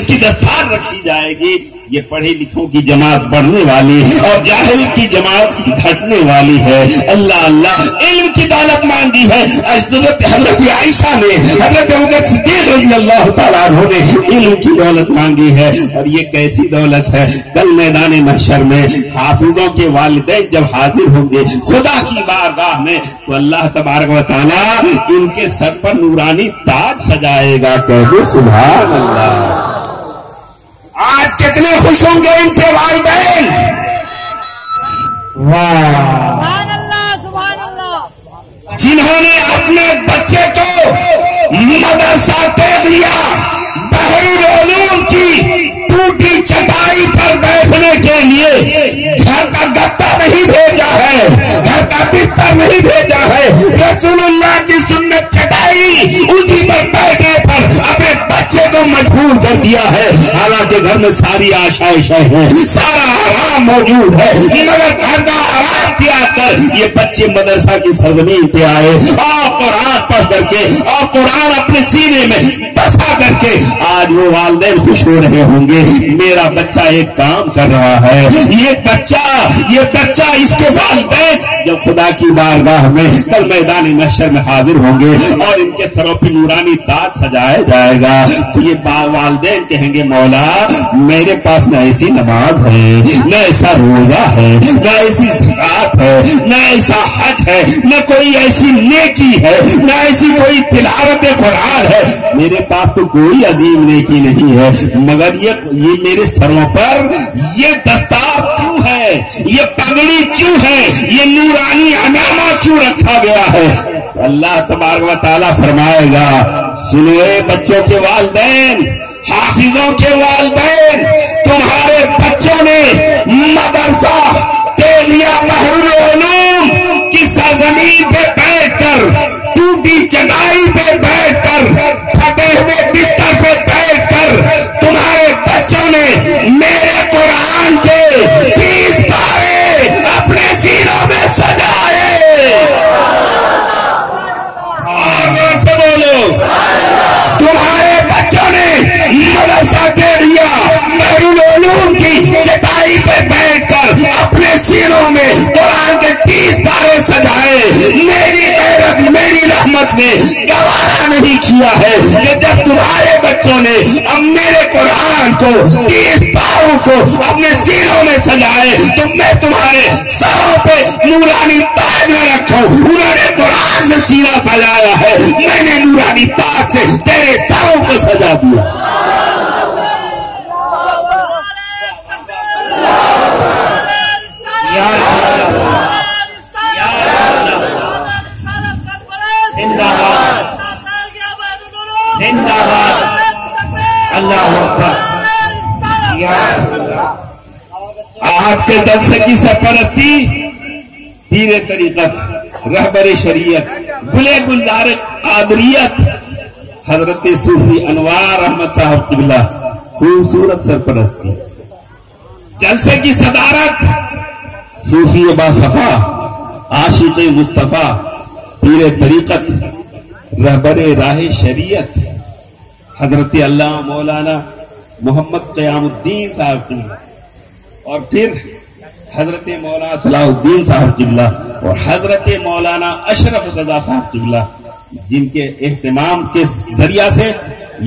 اس کی دستار رکھی جائے گی. یہ پڑھے لکھوں کی جماعت بڑھنے والی اور جاہل کی جماعت گھٹنے والی ہے. اللہ اللہ علم کی دولت مانگی ہے. حضرت عائشہ نے, حضرت ابوبکر صدیق رضی اللہ تعالیٰ عنہ نے علم کی دولت مانگی ہے. اور یہ کیسی دولت ہے؟ کل میدان محشر میں حافظوں کے والدین جب حاضر ہوں گے خدا کی بارگاہ میں تو اللہ تبارک و تعالیٰ ان کے سر پر نورانی تاج سجائے گا. کہو سبحان اللہ. آج کتنے خوش ہوں گے ان کے والدین. سبحان اللہ سبحان اللہ. جنہوں نے اپنے بچے کو مدرسہ تیغیہ بحر العلوم کی ٹوٹی چٹائی پر بیٹھنے کے لیے گھر کا گدا نہیں بھیجا ہے, گھر کا بستر نہیں بھیجا ہے, رسول اللہ کی سنت چٹائی اسی پر بیٹھنے پر اپنے بچے کو مجبور کر دیا ہے. حالانکہ گھر میں ساری آشائشیں ہیں, سارا آرام موجود ہے, مگر گھر کا آرام تیاگ کر یہ بچے مدرسہ کی سرزمین پہ آئے اور قرآن پڑھ کر کے اور قرآن اپنے سینے میں بسا کر کے آج وہ والدین خوش ہو رہے ہوں گے میرا بچہ ایک کام کر رہا ہے. یہ بچہ اس کے والدین جب خدا کی بارگاہ میں کل میدان محشر میں حاضر ہوں گے اور ان کے سروں پہ نورانی تاج سجایا جائے گا تو یہ والدین کہیں گے مولا میرے پاس نہ ایسی نماز ہے, نہ ایسا روزہ ہے, نہ ایسی زکات ہے, نہ ایسا حج ہے, نہ کوئی ایسی نیکی ہے, نہ ایسی کوئی تلاوت قرآن ہے. میرے پاس تو کوئی عظیم نیکی نہیں ہے, مگر یہ میرے سروں پر یہ دستار کیوں ہے, یہ پگڑی کیوں ہے, یہ نورانی عمامہ کیوں رکھا گیا ہے؟ اللہ تبارک و تعالیٰ فرمائے گا سنو اے بچوں کے والدین, حافظوں کے والدین, تمہارے بچوں نے مدرسہ تیغیہ بحر العلوم کی سرزمین پہ بیٹھ کر, ٹوٹی چٹائی پہ بیٹھ کر, پھٹے ہوئے بستر پہ بیٹھ کر تمہارے بچوں نے میرے قرآن کے 30 پارے اپنے سینوں میں سجائے. اور سے بولو, تمہارے بچوں نے مدرسہ تیغیہ بحر العلوم کی چٹائی پہ بیٹھ کر اپنے سینوں میں قرآن کے 30 پارے سجائے. میری غیرت میری رحمت نے گوارا نہیں کیا ہے کہ جب تمہارے بچوں نے اب میرے قرآن کو 30 پاروں کو اپنے سینوں میں سجائے تو میں تمہارے سروں پہ نورانی تاج نہ رکھوں. انہوں نے قرآن سے سینہ سجایا ہے, میں نے نورانی تاج سے تیرے سروں کو سجا دیا. آج کے جلسے کی سرپرستی پیر طریقت رہبر شریعت گلے گلزار قادریت حضرت صوفی انوار احمد صاحب قبلہ خوبصورت سرپرستی. جلسے کی صدارت صوفی باصفا عاشق مصطفیٰ پیر طریقت رہبر راہ شریعت حضرت علامہ مولانا محمد قیام الدین صاحب قبلہ, اور پھر حضرت مولانا صلاح الدین صاحب قبلہ اور حضرت مولانا اشرف رضا صاحب قبلہ, جن کے اہتمام کے ذریعہ سے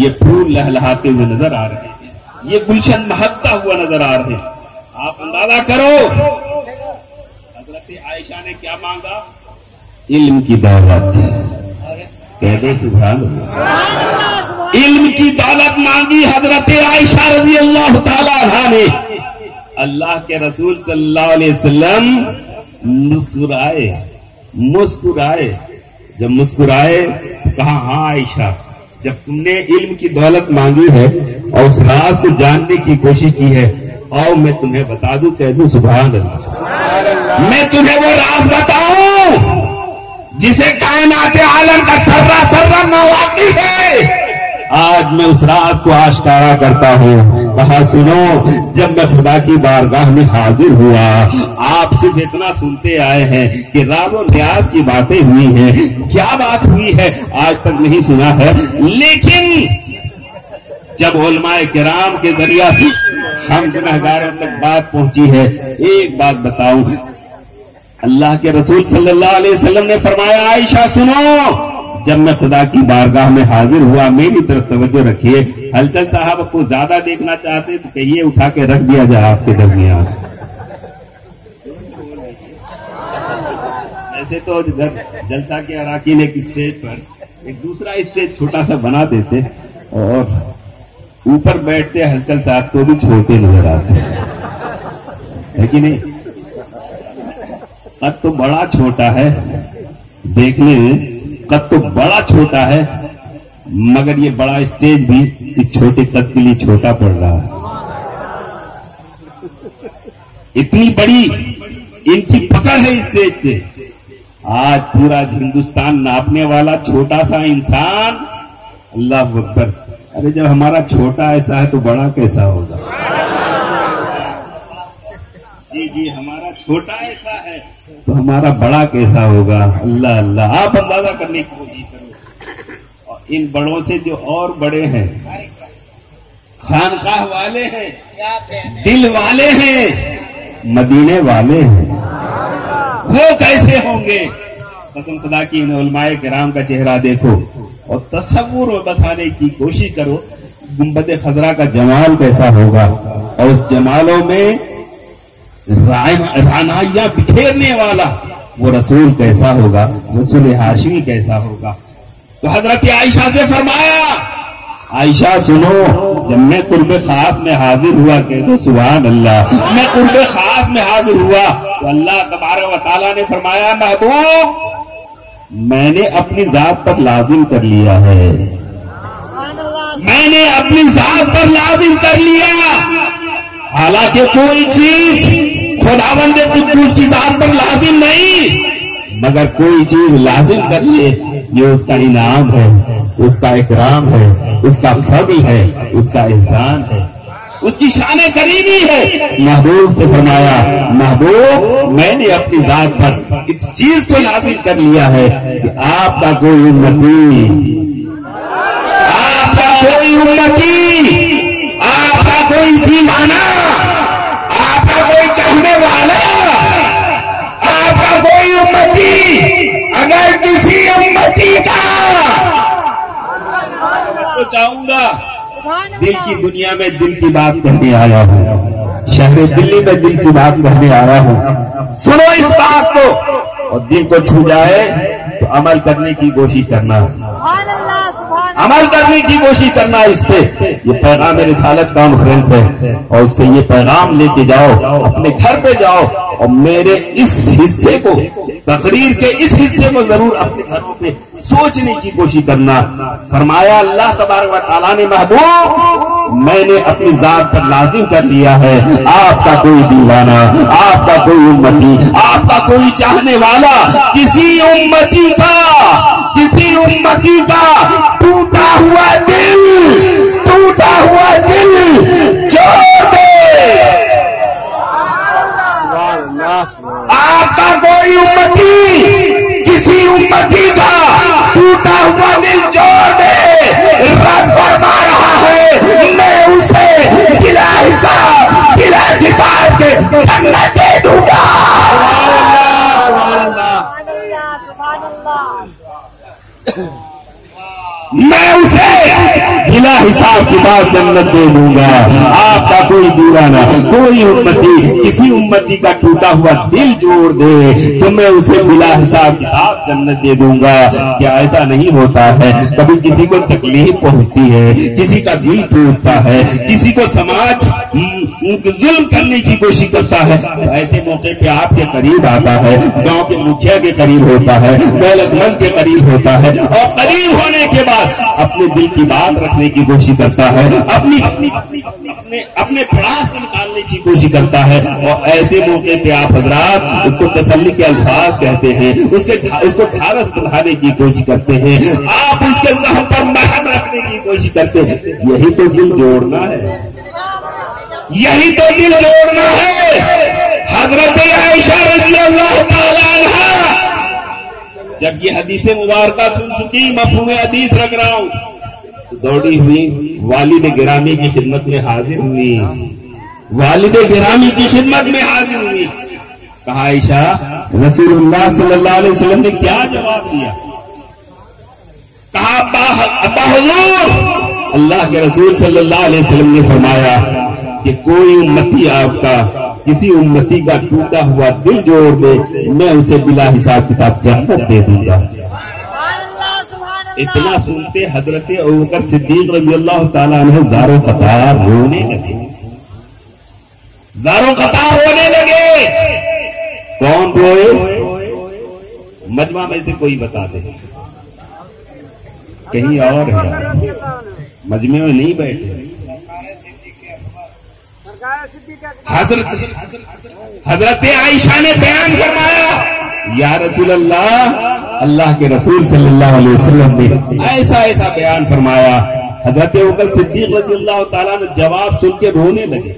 یہ پھول لہلہاتے ہوئے نظر آ رہے ہیں, یہ گلشن مہکتا ہوا نظر آ رہے ہیں. آپ اندازہ کرو حضرت عائشہ نے کیا مانگا؟ علم کی دولت. کہہ دو سبحان اللہ. علم کی دولت مانگی حضرت عائشہ رضی اللہ تعالیٰ عنہا نے. اللہ کے رسول صلی اللہ علیہ وسلم مسکرائے. جب مسکرائے تو کہا ہاں عائشہ, جب تم نے علم کی دولت مانگی ہے اور اس راز کو جاننے کی کوشش کی ہے اور میں تمہیں بتا دوں. کہہ دوں سبحان اللہ. میں تمہیں وہ راز بتاؤں جسے کائنات عالم کا سرا نہ واقف ہے. آج میں اس راز کو آشکارا کرتا ہوں. کہا سنو, جب میں خدا کی بارگاہ میں حاضر ہوا آپ صرف اتنا سنتے آئے ہیں کہ راز و نیاز کی باتیں ہوئی ہیں. کیا بات ہوئی ہے آج تک نہیں سنا ہے, لیکن جب علماء کرام کے ذریعہ سے ہم گنہگاروں تک بات پہنچی ہے، ایک بات بتاؤں، اللہ کے رسول صلی اللہ علیہ وسلم نے فرمایا عائشہ سنو، جب میں خدا کی بارگاہ میں حاضر ہوا میری طرف توجہ رکھیے، ہلچل صاحب کو زیادہ دیکھنا چاہتے تو کہیے اٹھا کے رکھ دیا جائے آپ کے درمیان۔ ایسے تو جلسہ کے اراکین ایک اسٹیج پر ایک دوسرا اسٹیج چھوٹا سا بنا دیتے اور اوپر بیٹھتے ہلچل صاحب کو بھی چھوٹے نظر آتے، لیکن قد تو بڑا چھوٹا ہے، دیکھنے میں قد تو بڑا چھوٹا ہے، مگر یہ بڑا اسٹیج بھی اس چھوٹے قد کے لیے چھوٹا پڑ رہا ہے۔ اتنی بڑی ان کی پکڑ ہے اسٹیج پہ، آج پورا ہندوستان ناپنے والا چھوٹا سا انسان، اللہ اکبر، ارے جب ہمارا چھوٹا ایسا ہے تو بڑا کیسا ہوگا؟ جی ہمارا چھوٹا ایسا ہے تو ہمارا بڑا کیسا ہوگا؟ اللہ اللہ، آپ اندازہ کرنے کی کوشش کرو۔ اور ان بڑوں سے جو اور بڑے ہیں، خانقاہ والے ہیں، دل والے ہیں، مدینے والے ہیں، وہ کیسے ہوں گے؟ قسم خدا کی ان علماء کرام کا چہرہ دیکھو اور تصور و بسانے کی کوشش کرو، گنبد خضرا کا جمال کیسا ہوگا، اور اس جمالوں میں رعنائیاں بکھیرنے والا وہ رسول کیسا ہوگا، رسول ہاشمی کیسا ہوگا۔ تو حضرت عائشہ سے فرمایا عائشہ سنو، جب میں قرب خاص میں حاضر ہوا کہ تو سبحان اللہ، میں قرب خاص میں حاضر ہوا تو اللہ تبارک و تعالیٰ نے فرمایا محبوب میں نے اپنی ذات پر لازم کر لیا ہے، میں نے اپنی ذات پر لازم کر لیا، حالانکہ کوئی چیز خداوند قدوس کی ذات پر لازم نہیں، مگر کوئی چیز لازم کر لے یہ اس کا انعام ہے، اس کا اکرام ہے، اس کا فضل ہے، اس کا احسان ہے، اس کی شان کریمی ہے۔ محبوب سے فرمایا محبوب میں نے اپنی ذات پر اس چیز کو لازم کر لیا ہے کہ آپ کا کوئی امتی، آپ کا کوئی امتی، آپ کا کوئی دیوانہ، آپ کا کوئی چاہنے والا، آپ کا کوئی امتی اگر کسی امتی کا تو چاہوں گا دل کی دنیا میں دل کی بات کرنے آیا ہوں، شہر دلی میں دل کی بات کرنے آیا ہوں، سنو اس بات کو اور دل کو چھو جائے تو عمل کرنے کی کوشش کرنا، عمل کرنے کی کوشش کرنا اس پہ۔ یہ پیغام رسالت کانفرنس ہے اور اس سے یہ پیغام لے کے جاؤ، اپنے گھر پہ جاؤ اور میرے اس حصے کو، تقریر کے اس حصے کو ضرور اپنے گھروں پہ سوچنے کی کوشش کرنا۔ فرمایا اللہ تبارک و تعالیٰ نے محبوب میں نے اپنی ذات پر لازم کر لیا ہے آپ کا کوئی دیوانہ، آپ کا کوئی امتی، آپ کا کوئی چاہنے والا کسی امتی کا ٹوٹا ہوا دل چھوڑ دے، آپ کا کوئی امتی کسی امتی کا ٹوٹا ہوا دل چھوڑ دے، رب فرما رہا ہے میں اسے بلا حساب بلا کتاب کے جنت دے دوں گا۔ میں اسے بلا حساب کتاب جنت دے دوں گا۔ آپ کا کوئی دیوانہ، کوئی امتی کسی امتی کا ٹوٹا ہوا دل جوڑ دے تو میں اسے بلا حساب کتاب جنت دے دوں گا۔ کیا ایسا نہیں ہوتا ہے کبھی کسی کو تکلیف پہنچتی ہے، کسی کا دل ٹوٹتا ہے، کسی کو سماج ظلم کرنے کی کوشش کرتا ہے، ایسے موقع پہ آپ کے قریب آتا ہے، گاؤں کے مکھیا کے قریب ہوتا ہے، دولت مند کے قریب ہوتا ہے اور قریب ہونے کے بعد اپنے دل کی بات رکھنے کی کوشش کرتا ہے، اپنے پڑاس کو نکالنے کی کوشش کرتا ہے، اور ایسے موقع پہ آپ حضرات اس کو تسلی کے الفاظ کہتے ہیں، اس کو ٹھارس بندھانے کی کوشش کرتے ہیں، آپ اس کے ذہن پر مرہم رکھنے کی کوشش کرتے ہیں۔ یہی تو دل جوڑنا ہے، یہی تو دل جوڑنا ہے۔ حضرت عائشہ رضی اللہ تعالی عنہا جب یہ حدیث مبارکہ سن چکی، مفہوم حدیث رکھ رہا ہوں، تو دوڑی ہوئی والد گرامی کی خدمت میں حاضر ہوئی، والد گرامی کی خدمت میں حاضر ہوئی. کہا عائشہ رسول اللہ صلی اللہ علیہ وسلم نے کیا جواب دیا؟ کہا ابا حضور، اللہ کے رسول صلی اللہ علیہ وسلم نے فرمایا کہ کوئی امتی آپ کا کسی امتی کا ٹوٹا ہوا دل جوڑ دے، میں اسے بلا حساب کتاب جنت دے دوں گا. اتنا سنتے حضرت ابوبکر صدیق رضی اللہ تعالیٰ عنہ زاروں قطار رونے لگے، زاروں قطار رونے لگے. کون روئے؟ مجمع میں سے کوئی بتا دے. کہیں اور ہے، مجمع میں نہیں بیٹھے. حضرت عائشہ نے بیان فرمایا یا رسول اللہ، اللہ کے رسول صلی اللہ علیہ وسلم نے ایسا ایسا بیان فرمایا. حضرت ابوبکر صدیق رضی اللہ تعالیٰ نے جواب سن کے رونے لگے،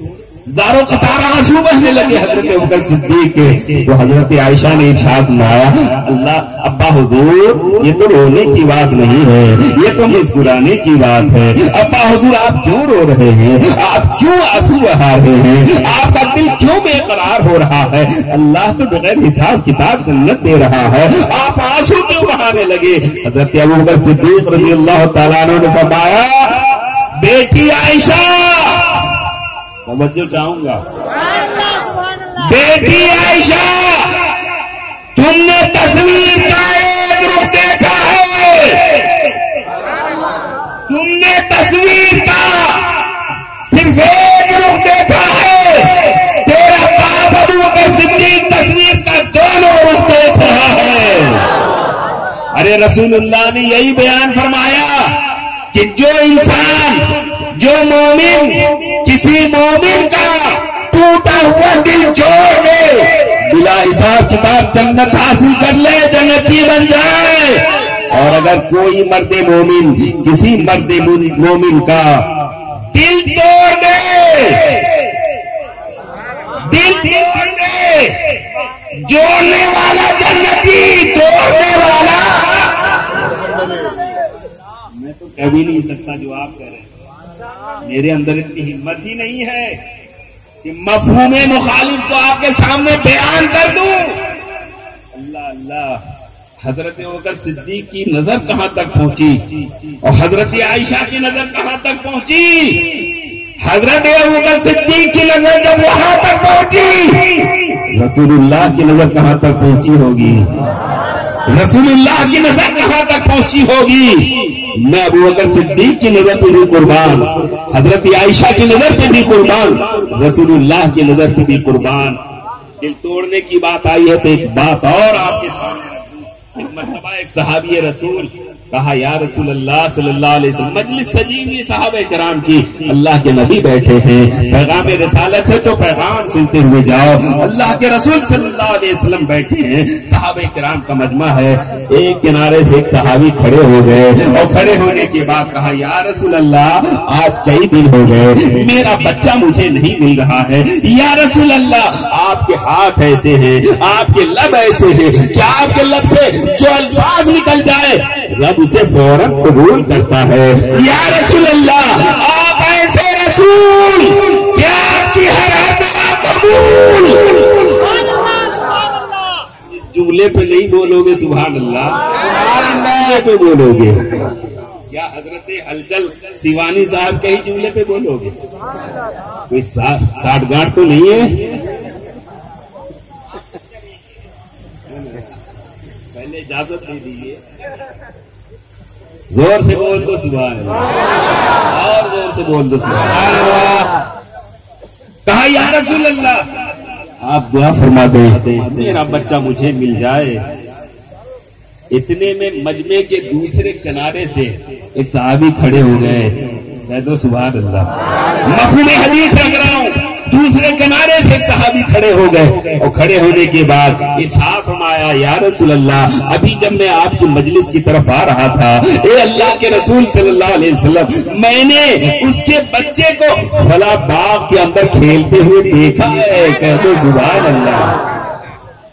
زاروں قطار آنسو بہنے لگے حضرت ابوبکر صدیق کے. تو حضرت عائشہ نے ارشاد فرمایا اللہ ابا حضور یہ تو رونے کی بات نہیں ہے، یہ تو مسکرانے کی بات ہے. ابا حضور آپ کیوں رو رہے ہیں؟ آپ کیوں آنسو بہا رہے ہیں؟ آپ کا دل کیوں بے قرار ہو رہا ہے؟ اللہ تو بغیر حساب کتاب جنت دے رہا ہے، آپ آنسو کیوں بہانے لگے؟ حضرت ابوبکر صدیق رضی اللہ تعالیٰ عنہ نے فرمایا بیٹی عائشہ، توجہ چاہوں گا، بیٹی عائشہ تم نے تصویر کا ایک رخ دیکھا ہے، تم نے تصویر کا صرف ایک رخ دیکھا ہے، تیرا باپ ابوبکر صدیق تصویر کا دونوں رخ دیکھ رہا ہے. ارے رسول اللہ نے یہی بیان فرمایا کہ جو انسان، جو مومن کسی مومن کا ٹوٹا ہوا دل جوڑ دے، بلا حساب کتاب جنت حاصل کر لے، جنتی بن جائے. اور اگر کوئی مرد مومن کسی مرد مومن کا دل توڑ دے، دل توڑ دے، جوڑنے والا جنتی، توڑنے والا میں تو کہہ بھی نہیں سکتا جو آپ کہہ رہے ہیں. میرے اندر اتنی ہمت ہی نہیں ہے کہ مفہوم مخالف کو آپ کے سامنے بیان کر دوں. اللہ اللہ، حضرت ابوبکر صدیق کی نظر کہاں تک پہنچی اور حضرت عائشہ کی نظر کہاں تک پہنچی؟ حضرت ابوبکر صدیق کی نظر جب وہاں تک پہنچی، رسول اللہ کی نظر کہاں تک پہنچی ہوگی؟ رسول اللہ کی نظر کہاں تک پہنچی ہوگی؟ میں ابوبکر صدیق کی نظر پہ بھی قربان، حضرت عائشہ کی نظر پہ بھی قربان، رسول اللہ کی نظر پہ بھی قربان. دل توڑنے کی بات آئی ہے تو ایک بات اور آپ کے سامنے رکھوں. ایک مرتبہ ایک صحابی رسول کہا یا رسول اللہ صلی اللہ علیہ وسلم، مجلس سجی ہوئی صحابہ کرام کی، اللہ کے نبی بیٹھے ہیں، پیغام رسالت ہے تو پیغام سنتے ہوئے جاؤ. اللہ کے رسول صلی اللہ علیہ وسلم بیٹھے ہیں، صحابہ کرام کا مجمع ہے. ایک کنارے سے ایک صحابی کھڑے ہو گئے اور کھڑے ہونے کے بعد کہا یا رسول اللہ آج کئی دن ہو گئے میرا بچہ مجھے نہیں مل رہا ہے. یا رسول اللہ آپ کے ہاتھ ایسے ہیں، آپ کے لب ایسے ہیں، کیا آپ کے لب سے جو الفاظ نکل جائے رب اسے فوراً قبول کرتا ہے؟ یا رسول اللہ آپ ایسے رسول کیا آپ کی ہر دعا قبول؟ اس جملے پہ نہیں بولو گے سبحان اللہ، پہ بولو گے کیا حضرت ہلچل سیوانی صاحب کے ہی جملے پہ بولو گے؟ کوئی ساٹھ گاٹھ تو نہیں ہے؟ پہلے اجازت دے دیجیے، زور سے بول دو سبحان اللہ، اور زور سے بول دو سبحان اللہ. کہا یا رسول اللہ آپ دعا فرما دیں میرا بچہ مجھے مل جائے. اتنے میں مجمع کے دوسرے کنارے سے ایک صحابی کھڑے ہو گئے. کہہ دو سبحان اللہ، مفہوم حدیث رکھ رہا ہوں. دوسرے کنارے سے ایک صحابی کھڑے ہو گئے اور کھڑے ہونے کے بعد ارشاد فرمایا یا رسول اللہ ابھی جب میں آپ کی مجلس کی طرف آ رہا تھا، اے اللہ کے رسول صلی اللہ علیہ وسلم، میں نے اس کے بچے کو فلاں باغ کے اندر کھیلتے ہوئے دیکھا ہے. کہہ دو سبحان اللہ،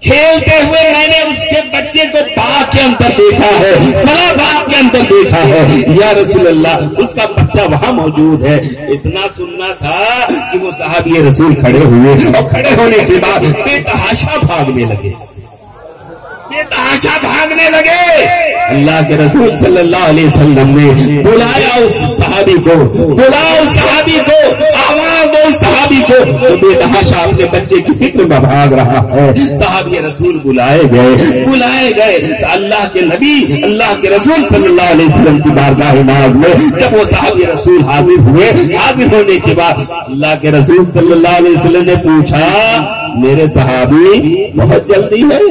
کھیلتے ہوئے میں نے اس کے بچے کو باغ کے اندر دیکھا ہے، فلاں باغ کے اندر دیکھا ہے یا رسول اللہ اس کا بچہ وہاں موجود ہے۔ اتنا سننا تھا کہ وہ صحابی رسول کھڑے ہوئے اور کھڑے ہونے کے بعد بے تحاشا بھاگنے لگے، بے تحاشا بھاگنے لگے۔ اللہ کے رسول صلی اللہ علیہ وسلم نے بلایا اس صحابی کو، بلایا اس صحابی کو، آواز دو اس صحابی کو جو بے تحاشا اپنے بچے کی فکر میں بھاگ رہا ہے۔ صحابی رسول بلائے گئے۔ اللہ کے نبی، اللہ کے رسول صلی اللہ علیہ وسلم کی بارگاہ ناز میں جب وہ صحابی رسول حاضر ہوئے، حاضر ہونے کے بعد اللہ کے رسول صلی اللہ علیہ وسلم نے پوچھا، میرے صحابی بہت جلدی ہے،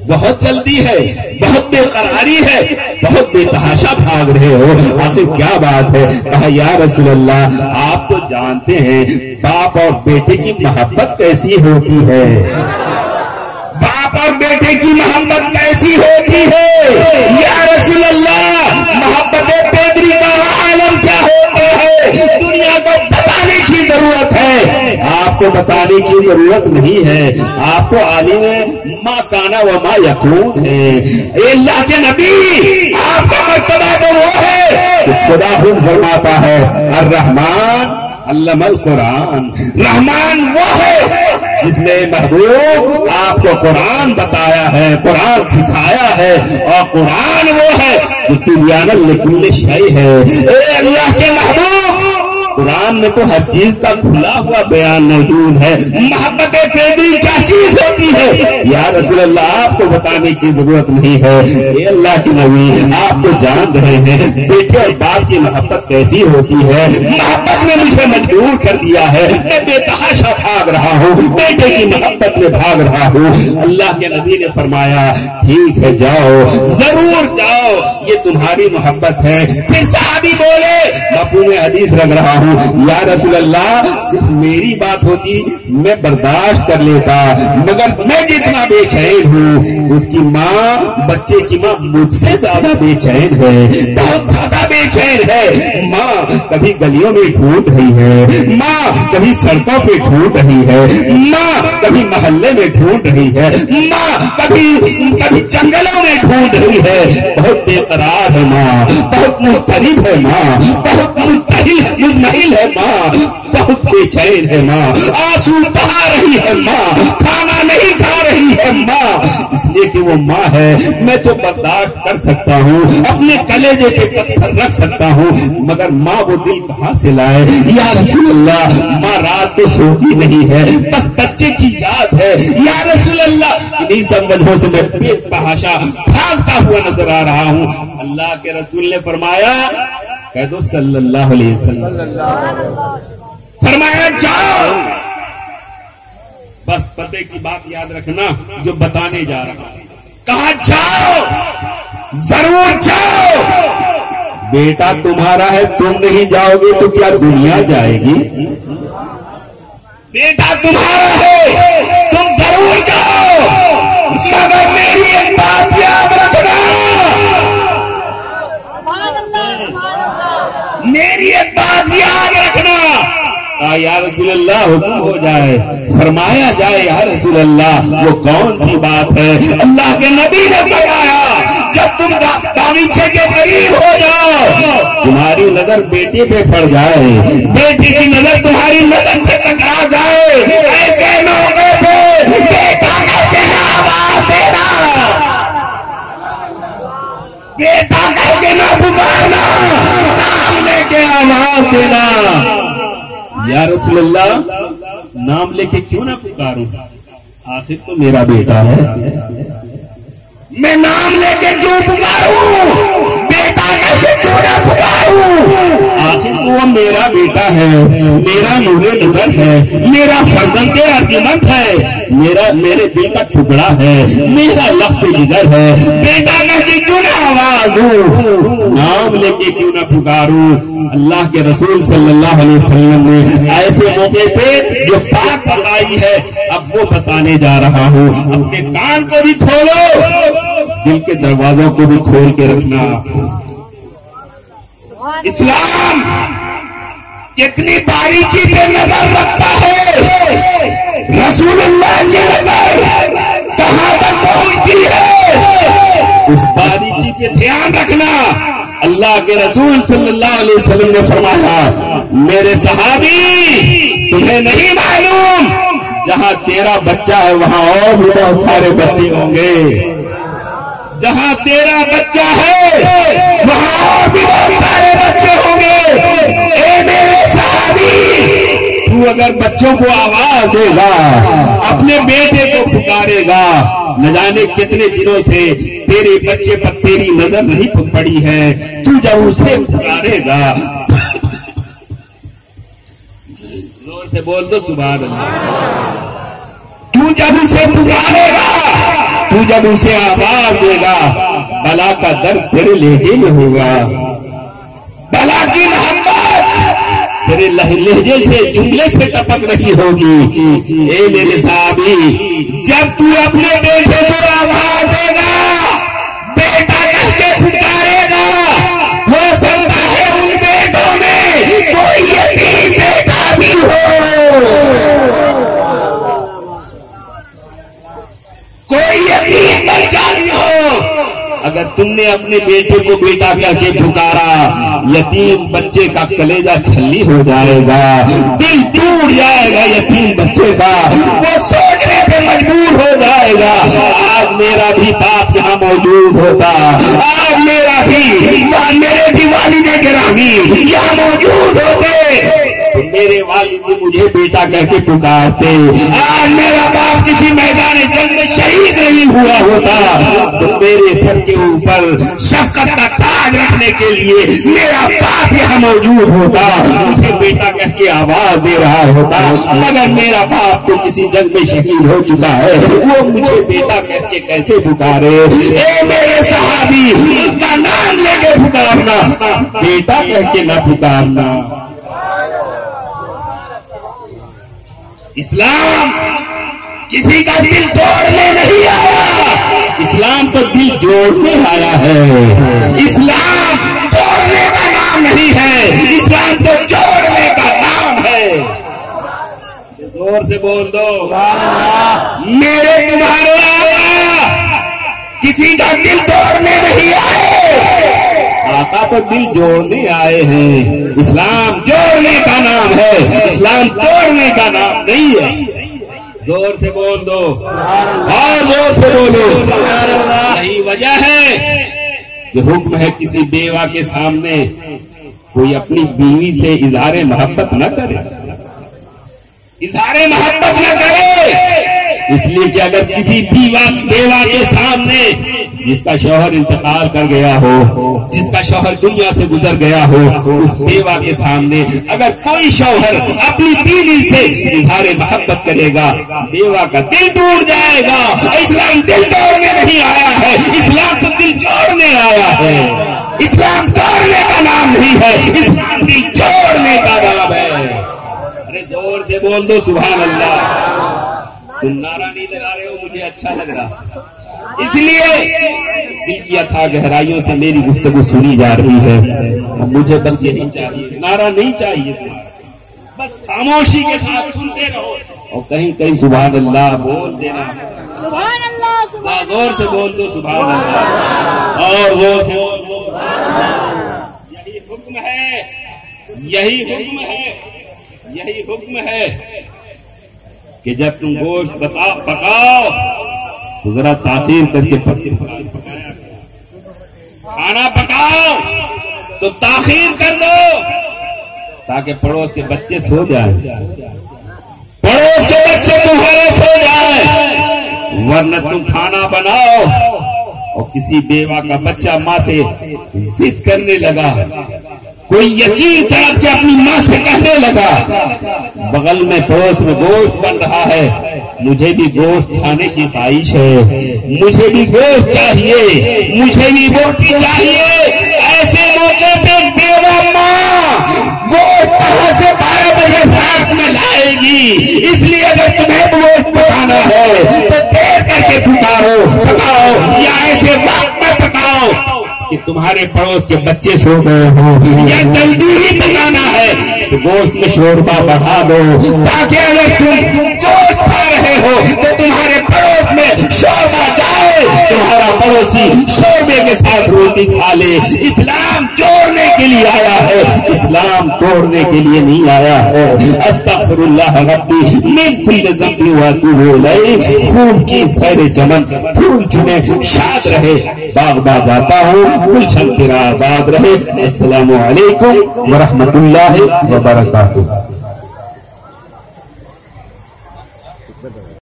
بہت جلدی ہے، بہت بے قراری ہے، بہت بے تحاشا بھاگ رہے ہو، آخر کیا بات ہے؟ کہا یا رسول اللہ آپ تو جانتے ہیں باپ اور بیٹے کی محبت کیسی ہوتی ہے، باپ اور بیٹے کی محبت کیسی ہوتی ہے یا رسول اللہ، محبت پیدری کا عالم کیا ہوتا ہے دنیا کو بتانے کی ضرورت ہے، آپ کو بتانے کی ضرورت نہیں ہے، آپ کو عالم ما کانا و ما یکون ہے۔ اے اللہ کے نبی آپ کا مرتبہ تو وہ ہے کہ خدا خود فرماتا ہے الرحمن علم القرآن، رحمان وہ ہے جس نے محبوب آپ کو قرآن بتایا ہے، قرآن سکھایا ہے، اور قرآن وہ ہے جو تبیان لکل شیء ہے۔ اے اللہ کے محبوب قرآن میں تو ہر چیز کا کھلا ہوا بیان موجود ہے، محبت پیدری کیا چیز ہوتی ہے یا رسول اللہ آپ کو بتانے کی ضرورت نہیں ہے۔ اے اللہ کے نبی آپ تو جان رہے ہیں بیٹے اور باپ کی محبت کیسی ہوتی ہے، محبت نے مجھے مجبور کر دیا ہے، میں بے تحاشا بھاگ رہا ہوں، بیٹے کی محبت میں بھاگ رہا ہوں۔ اللہ کے نبی نے فرمایا ٹھیک ہے جاؤ، ضرور جاؤ، یہ تمہاری محبت ہے۔ پھر صحابی بولے مفہوم حدیث رکھ رہا ہوں یا رسول اللہ صرف میری بات ہوتی میں برداشت کر لیتا، مگر میں جتنا بے چین ہوں اس کی ماں، بچے کی ماں مجھ سے زیادہ بے چین ہے، بہت زیادہ بے چین ہے۔ ماں کبھی گلیوں میں ڈھونڈ رہی ہے، ماں کبھی سڑکوں پہ ڈھونڈ رہی ہے، ماں کبھی محلے میں ڈھونڈ رہی ہے، ماں کبھی جنگلوں میں ڈھونڈ رہی ہے، بہت بے قرار ہے ماں، بہت مضطرب ہے ماں، بہت مضطرب ہے ماں، بہت بے چین ہے ماں، آنسو بہا رہی ہے ماں، کھانا نہیں کھا رہی ہے ماں، اس لیے کہ وہ ماں ہے میں تو برداشت کر سکتا ہوں، اپنے کلیجے پہ پتھر رکھ سکتا ہوں، مگر ماں وہ دل کہاں سے لائے یا رسول اللہ، ماں رات کو سوتی نہیں ہے، بس بچے کی یاد ہے یا رسول اللہ، انہیں سب وجہوں سے میں بے تحاشا بھاگتا ہوا نظر آ رہا ہوں۔ اللہ کے رسول نے فرمایا کہہ دو صلی اللہ علیہ وسلم، فرمایا جاؤ، بس پتے کی بات یاد رکھنا جو بتانے جا رہا ہوں، کہا جاؤ، ضرور جاؤ، بیٹا تمہارا ہے تم نہیں جاؤ گے تو کیا دنیا جائے گی؟ بیٹا تمہارا ہے تم ضرور جاؤ، مگر میری ایک بات یاد رکھنا، میری ایک بات یاد رکھنا، یا رسول اللہ حکم ہو جائے، فرمایا جائے یا رسول اللہ وہ کون سی بات ہے؟ اللہ کے نبی نے فرمایا جب تم باغیچے کے قریب ہو جاؤ، تمہاری نظر بیٹے پہ پڑ جائے، بیٹی کی نظر تمہاری نظر سے ٹکرا جائے، ایسے موقع پہ بیٹا کہتے ہیں آواز دینا، بیٹا کہتے نہ پکارنا، نام لے کے آواز دینا۔ یا رسول اللہ نام لے کے کیوں نہ پکاروں، آخر تو میرا بیٹا ہے، میں نام لے کے کیوں پکاروں، بیٹا کیسے کیوں نہ پکاروں، آخر تو وہ میرا بیٹا ہے، میرا نور نظر ہے، میرا فرزند ارجمند ہے، میرے دل کا ٹکڑا ہے، میرا لخت جگر ہے، بیٹا کہتے کیوں نہ آواز دوں، نام لے کے کیوں نہ پکاروں۔ اللہ کے رسول صلی اللہ علیہ وسلم نے ایسے موقع پہ جو بات بتائی ہے اب وہ بتانے جا رہا ہوں، اپنے کان کو بھی کھولو، دل کے دروازوں کو بھی کھول کے رکھنا۔ اسلام کتنی باریکی پہ نظر رکھتا ہے، رسول اللہ کی نظر کہاں شہادت پہنچتی ہے، اس باریکی پہ دھیان رکھنا۔ اللہ کے رسول صلی اللہ علیہ وسلم نے فرمایا میرے صحابی تمہیں نہیں معلوم جہاں تیرا بچہ ہے وہاں اور بھی بہت سارے بچے ہوں گے، جہاں تیرا بچہ ہے وہاں اور بھی بہت سارے بچے ہوں گے۔ اے میرے صحابی تو اگر بچوں کو آواز دے گا، اپنے بیٹے کو پکارے گا، نہ جانے کتنے دنوں سے تیرے بچے پر تیری نظر نہیں پڑی ہے، تو جب اسے پکارے گا، زور سے بول دو سبحان اللہ، تو جب اسے پکارے گا، تو جب اسے آواز دے گا، بلا کا درد تیرے لہجے میں ہوگا، بلا کی محبت تیرے لہجے سے جملے سے ٹپک رہی ہوگی۔ اے میرے صحابی جب تو اپنے بیٹے کو آواز دے گا، بیٹا کہہ کے پکارے گا، ہو سکتا ہے ان بیٹوں میں کوئی یتیم بیٹا بھی ہو، کوئی یتیم بچہ بھی ہو۔ اگر تم نے اپنے بیٹے کو بیٹا کہہ کے پکارا، یتیم بچے کا کلیجہ چھلی ہو جائے گا، دل ٹوٹ جائے گا یتیم بچے کا، وہ سوچنے پہ مجبور ہو جائے گا آج میرا بھی باپ یہاں موجود ہوتا، آج میرے بھی والد گرامی یہاں موجود ہوتے، میرے والد نے مجھے بیٹا کہہ کے پکارتے، آج میرا باپ کسی میدان جنگ میں شہید نہیں ہوا ہوتا، تو میرے سر کے اوپر شفقت کا تاج رکھنے کے لیے میرا باپ یہاں موجود ہوتا، مجھے بیٹا کہہ کے آواز دے رہا ہوتا، مگر میرا باپ تو کسی جنگ میں شہید ہو چکا ہے، وہ مجھے بیٹا کہہ کے کیسے پکارے؟ اے میرے صحابی اس کا نام لے کے پکارنا، بیٹا کہہ کے نہ پکارنا۔ اسلام کسی کا دل توڑنے نہیں آیا، اسلام تو دل جوڑنے آیا ہے، اسلام توڑنے کا نام نہیں ہے، اسلام تو جوڑنے کا نام ہے۔ زور سے بول دو میرے تمہارے آقا کسی کا دل توڑنے نہیں آئے، آقا تو دل جوڑنے آئے ہیں، اسلام جوڑنے کا نام ہے، اسلام توڑنے کا نام نہیں ہے۔ زور سے بول دو اور زور سے بولو، یہی وجہ ہے کہ حکم ہے کسی بیوہ کے سامنے کوئی اپنی بیوی سے اظہار محبت نہ کرے، اظہار محبت نہ کرے، اس لیے کہ اگر کسی بیوہ کے سامنے جس کا شوہر انتقال کر گیا ہو، جس کا شوہر دنیا سے گزر گیا ہو، اس بیوہ کے سامنے اگر کوئی شوہر اپنی بیوی سے اظہار محبت کرے گا، بیوہ کا دل ٹوٹ جائے گا۔ اسلام دل توڑنے نہیں آیا ہے، اسلام تو دل جوڑنے آیا ہے، اسلام توڑنے کا نام نہیں ہے، اسلام دل جوڑنے کا نام ہے۔ ارے زور سے بول دو سبحان اللہ۔ تم نعرہ نہیں لگا رہے ہو، مجھے اچھا لگ رہا، اس لیے دل کی اتھا گہرائیوں سے میری گفتگو سنی جا رہی ہے، مجھے بس یہی چاہیے، نعرہ نہیں چاہیے، بس خاموشی کے ساتھ سنتے رہو اور کہیں کہیں سبحان اللہ بول دینا، سبحان اللہ، سبحان اللہ، زور سے بول دو سبحان اللہ، اور زور سے بول دو سبحان اللہ۔ یہی حکم ہے، یہی حکم ہے، یہی حکم ہے کہ جب تم گوشت پکاؤ تو ذرا تاخیر کر کے کھانا پکاؤ تو تاخیر کر دو تاکہ پڑوس کے بچے سو جائیں، پڑوس کے بچے تمہارے سو جائیں، ورنہ تم کھانا بناؤ اور کسی بیوہ کا بچہ ماں سے ضد کرنے لگا، کوئی یتیم تڑپ کے اپنی ماں سے کہنے لگا بغل میں پڑوس میں گوشت بن رہا ہے، مجھے بھی گوشت کھانے کی خواہش ہے، مجھے بھی گوشت چاہیے، مجھے بھی روٹی چاہیے، ایسے موقع پہ بیوہ ماں گوشت کہاں سے 12 بجے رات میں لائے گی؟ اس لیے اگر تمہیں گوشت پکانا ہے تو دیر کر کے پکاؤ یا ایسے وقت میں پکاؤ کہ تمہارے پڑوس کے بچے سو گئے ہوں، یا جلدی ہی پکانا ہے تو گوشت میں شوربہ بڑھا دو تاکہ اگر تم گوشت کھا رہے ہو تو تمہارے پڑوس میں شوربہ پڑوسی شوربے کے ساتھ روٹی کھا لے. اسلام جوڑنے کے لیے آیا ہے، اسلام توڑنے کے لیے نہیں آیا ہے. استغفر اللہ ربی من کل ذنب واتوب الیہ. خوب کی سیر چمن، پھول چنے، شاد رہے. باغ باغ آتا ہوں، گلشن تیرا آباد رہے. السلام علیکم ورحمۃ اللہ وبرکاتہ.